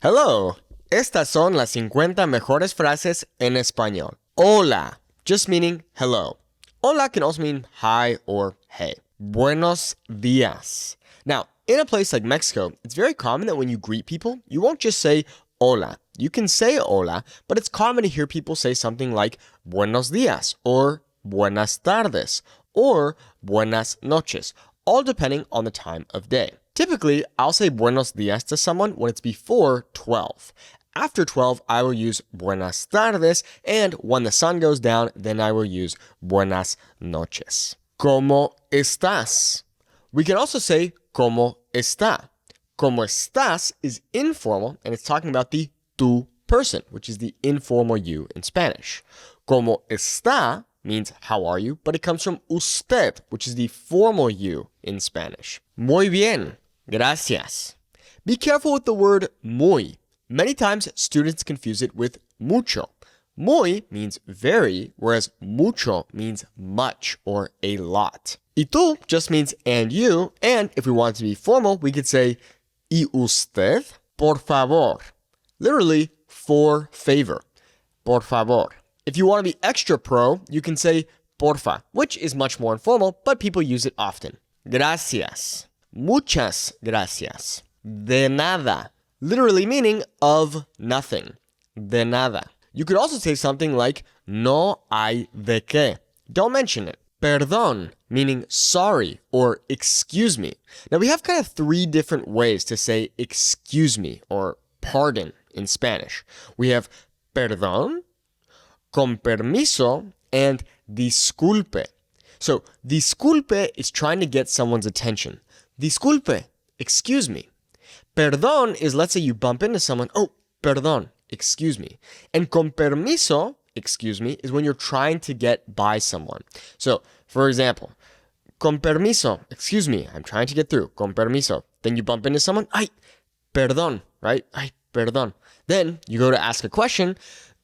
Hello. Estas son las 50 mejores frases en español. Hola, just meaning hello. Hola can also mean hi or hey. Buenos días. Now, in a place like Mexico, it's very common that when you greet people, you won't just say hola. You can say hola, but it's common to hear people say something like buenos días or buenas tardes or buenas noches, all depending on the time of day. Typically, I'll say buenos días to someone when it's before 12. After 12, I will use buenas tardes, and when the sun goes down, then I will use buenas noches. ¿Cómo estás? We can also say ¿cómo está? ¿Cómo estás is informal, and it's talking about the tú person, which is the informal you in Spanish. ¿Cómo está means how are you, but it comes from usted, which is the formal you in Spanish. Muy bien. Gracias. Be careful with the word muy. Many times students confuse it with mucho. Muy means very, whereas mucho means much or a lot. Y tú just means and you, and if we want to be formal, we could say y usted, por favor. Literally, for favor. Por favor. If you want to be extra pro, you can say porfa, which is much more informal, but people use it often. Gracias. Muchas gracias. De nada. Literally meaning of nothing. De nada. You could also say something like no hay de qué. Don't mention it. Perdón, meaning sorry or excuse me. Now we have kind of three different ways to say excuse me or pardon in Spanish. We have perdón, con permiso, and disculpe. So disculpe is trying to get someone's attention. Disculpe, excuse me. Perdón is, let's say you bump into someone, oh, perdón, excuse me. And con permiso, excuse me, is when you're trying to get by someone. So, for example, con permiso, excuse me, I'm trying to get through, con permiso. Then you bump into someone, ay, perdón, right? Ay, perdón. Then you go to ask a question,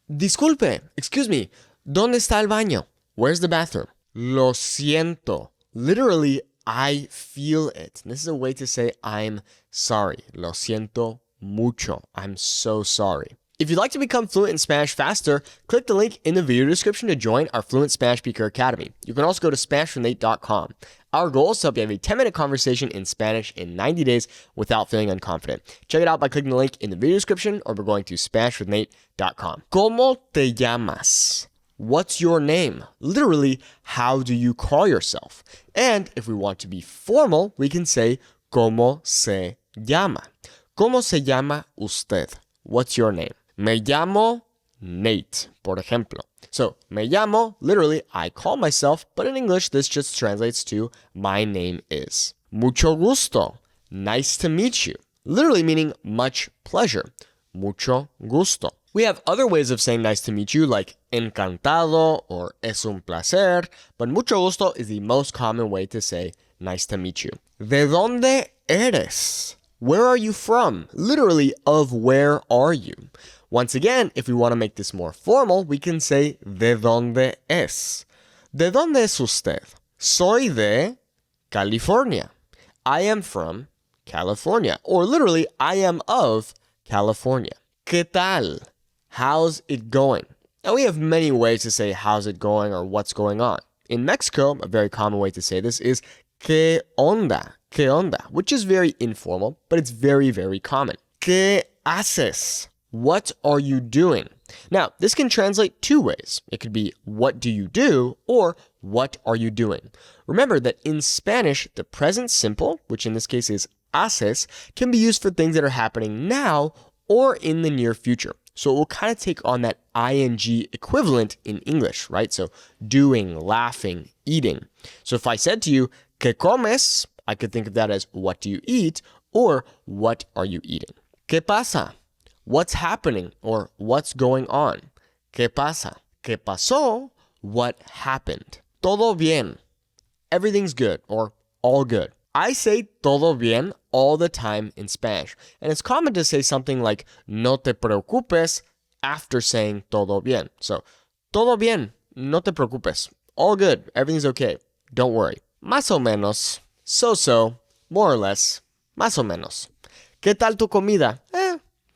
disculpe, excuse me, ¿dónde está el baño? Where's the bathroom? Lo siento. Literally, I feel it. This is a way to say I'm sorry. Lo siento mucho. I'm so sorry. If you'd like to become fluent in Spanish faster, click the link in the video description to join our Fluent Spanish Speaker Academy. You can also go to SpanishWithNate.com. Our goal is to help you have a 10-minute conversation in Spanish in 90 days without feeling unconfident. Check it out by clicking the link in the video description or by going to SpanishWithNate.com. ¿Cómo te llamas? What's your name? Literally, how do you call yourself? And if we want to be formal, we can say ¿Cómo se llama? ¿Cómo se llama usted? What's your name? Me llamo Nate, por ejemplo. So, me llamo, literally, I call myself, but in English, this just translates to my name is. Mucho gusto. Nice to meet you. Literally meaning much pleasure. Mucho gusto. We have other ways of saying nice to meet you, like encantado or es un placer, but mucho gusto is the most common way to say nice to meet you. ¿De dónde eres? Where are you from? Literally, of where are you? Once again, if we want to make this more formal, we can say ¿De dónde es? ¿De dónde es usted? Soy de California. I am from California. Or literally, I am of California. ¿Qué tal? How's it going? Now, we have many ways to say how's it going or what's going on. In Mexico, a very common way to say this is ¿Qué onda? ¿Qué onda? Which is very informal, but it's very, very common. ¿Qué haces? What are you doing? Now, this can translate two ways. It could be what do you do or what are you doing? Remember that in Spanish, the present simple, which in this case is haces, can be used for things that are happening now or in the near future. So it will kind of take on that ing equivalent in English, right? So doing, laughing, eating. So if I said to you, ¿Qué comes? I could think of that as what do you eat or what are you eating? ¿Qué pasa? What's happening or what's going on? ¿Qué pasa? ¿Qué pasó? What happened? Todo bien. Everything's good or all good. I say todo bien all the time in Spanish, and it's common to say something like no te preocupes after saying todo bien. So, todo bien, no te preocupes. All good, everything's okay. Don't worry. Más o menos, so-so, more or less, más o menos. ¿Qué tal tu comida?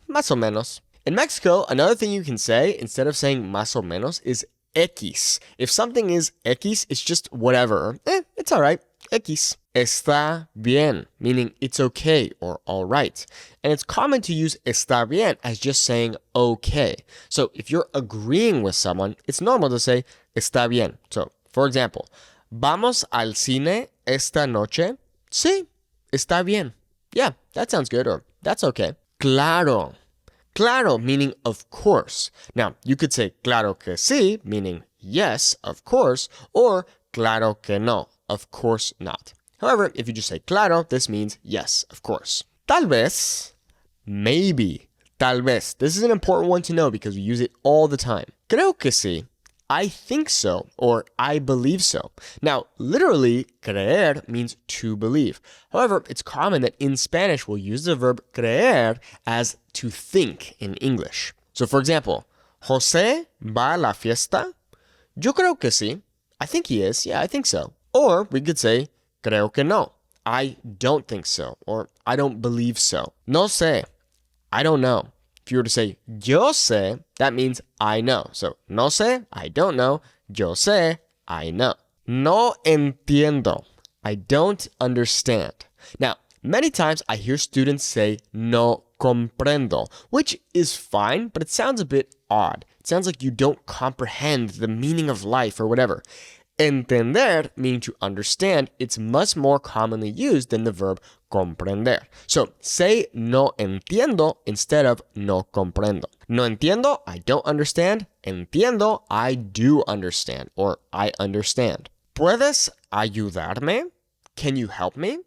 más o menos. In Mexico, another thing you can say instead of saying más o menos is X. If something is X, it's just whatever. It's all right. X. Está bien, meaning it's okay or all right. And it's common to use está bien as just saying okay. So if you're agreeing with someone, it's normal to say está bien. So, for example, ¿vamos al cine esta noche? Sí, está bien. Yeah, that sounds good, or that's okay. Claro. Claro, meaning of course. Now, you could say claro que sí, meaning yes, of course, or claro que no, of course not. However, if you just say claro, this means yes, of course. Tal vez, maybe, tal vez. This is an important one to know because we use it all the time. Creo que sí. I think so, or I believe so. Now, literally, creer means to believe. However, it's common that in Spanish we'll use the verb creer as to think in English. So, for example, José va a la fiesta? Yo creo que sí. I think he is. Yeah, I think so. Or we could say, creo que no. I don't think so, or I don't believe so. No sé. I don't know. If you were to say, yo sé, that means I know. So, no sé, I don't know. Yo sé, I know. No entiendo. I don't understand. Now, many times I hear students say no comprendo, which is fine, but it sounds a bit odd. It sounds like you don't comprehend the meaning of life or whatever. Entender, meaning to understand, it's much more commonly used than the verb comprender. So say no entiendo instead of no comprendo. No entiendo, I don't understand. Entiendo, I do understand, or I understand. ¿Puedes ayudarme? Can you help me?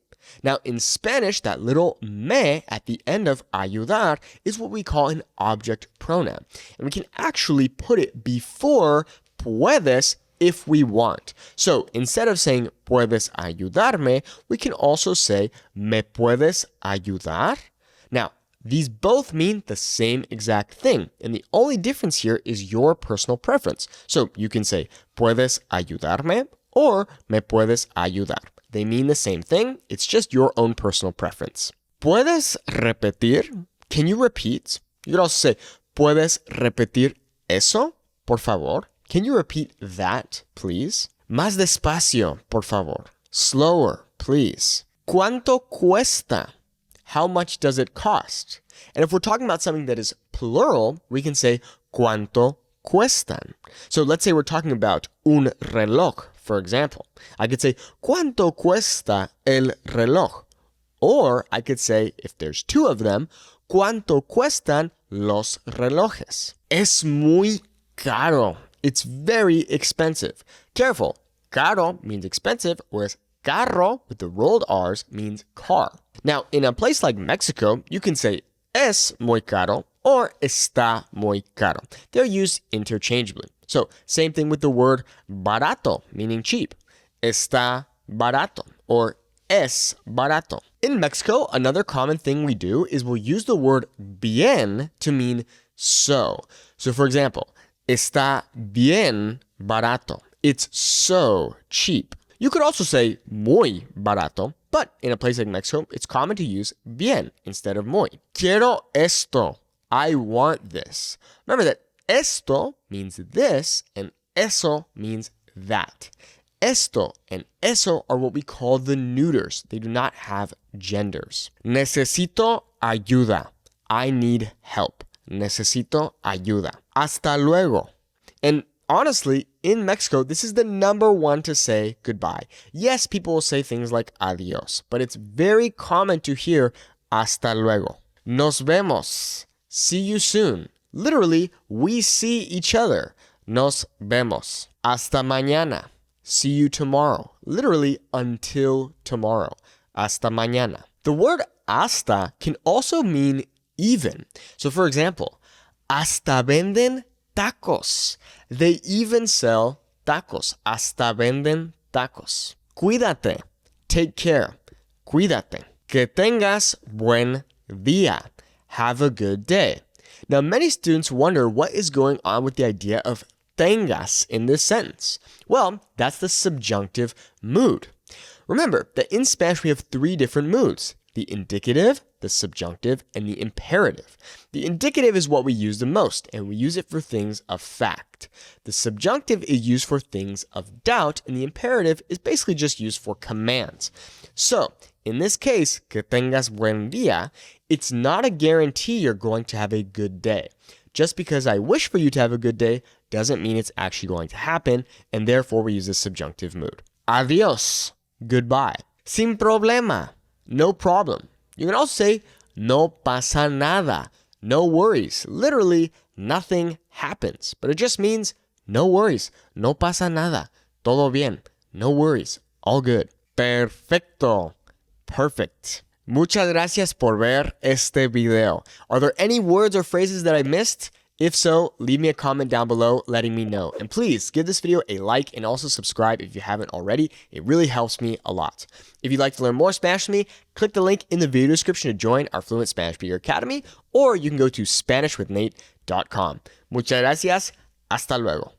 Now, in Spanish, that little me at the end of ayudar is what we call an object pronoun. And we can actually put it before puedes if we want. So instead of saying puedes ayudarme, we can also say me puedes ayudar. Now, these both mean the same exact thing, and the only difference here is your personal preference. So you can say puedes ayudarme or me puedes ayudar. They mean the same thing, it's just your own personal preference. ¿Puedes repetir? Can you repeat? You could also say ¿puedes repetir eso, por favor? Can you repeat that, please? Más despacio, por favor. Slower, please. ¿Cuánto cuesta? How much does it cost? And if we're talking about something that is plural, we can say ¿cuánto cuestan? So let's say we're talking about un reloj, for example. I could say ¿cuánto cuesta el reloj? Or I could say, if there's two of them, ¿cuánto cuestan los relojes? Es muy caro. It's very expensive. Careful, caro means expensive, whereas carro with the rolled R's means car. Now, in a place like Mexico, you can say es muy caro or está muy caro. They're used interchangeably. So, same thing with the word barato, meaning cheap. Está barato or es barato. In Mexico, another common thing we do is we'll use the word bien to mean so. So, for example, está bien barato. It's so cheap. You could also say muy barato, but in a place like Mexico, it's common to use bien instead of muy. Quiero esto. I want this. Remember that esto means this and eso means that. Esto and eso are what we call the neuters. They do not have genders. Necesito ayuda. I need help. Necesito ayuda. Hasta luego. And honestly, in Mexico, this is the number one to say goodbye. Yes, people will say things like adios, but it's very common to hear hasta luego. Nos vemos. See you soon. Literally, we see each other. Nos vemos. Hasta mañana. See you tomorrow. Literally, until tomorrow. Hasta mañana. The word hasta can also mean even. So for example, hasta venden tacos. They even sell tacos. Hasta venden tacos. Cuídate. Take care. Cuídate. Que tengas buen día. Have a good day. Now, many students wonder what is going on with the idea of tengas in this sentence. Well, that's the subjunctive mood. Remember that in Spanish we have three different moods: the indicative, the subjunctive, and the imperative. The indicative is what we use the most, and we use it for things of fact. The subjunctive is used for things of doubt, and the imperative is basically just used for commands. So, in this case, que tengas buen día, it's not a guarantee you're going to have a good day. Just because I wish for you to have a good day doesn't mean it's actually going to happen, and therefore we use the subjunctive mood. Adiós, goodbye. Sin problema, no problem. You can also say no pasa nada, no worries. Literally, nothing happens, but it just means no worries, no pasa nada, todo bien, no worries, all good. Perfecto, perfect. Muchas gracias por ver este video. Are there any words or phrases that I missed? If so, leave me a comment down below letting me know. And please give this video a like and also subscribe if you haven't already. It really helps me a lot. If you'd like to learn more Spanish from me, click the link in the video description to join our Fluent Spanish Speaker Academy, or you can go to SpanishWithNate.com. Muchas gracias. Hasta luego.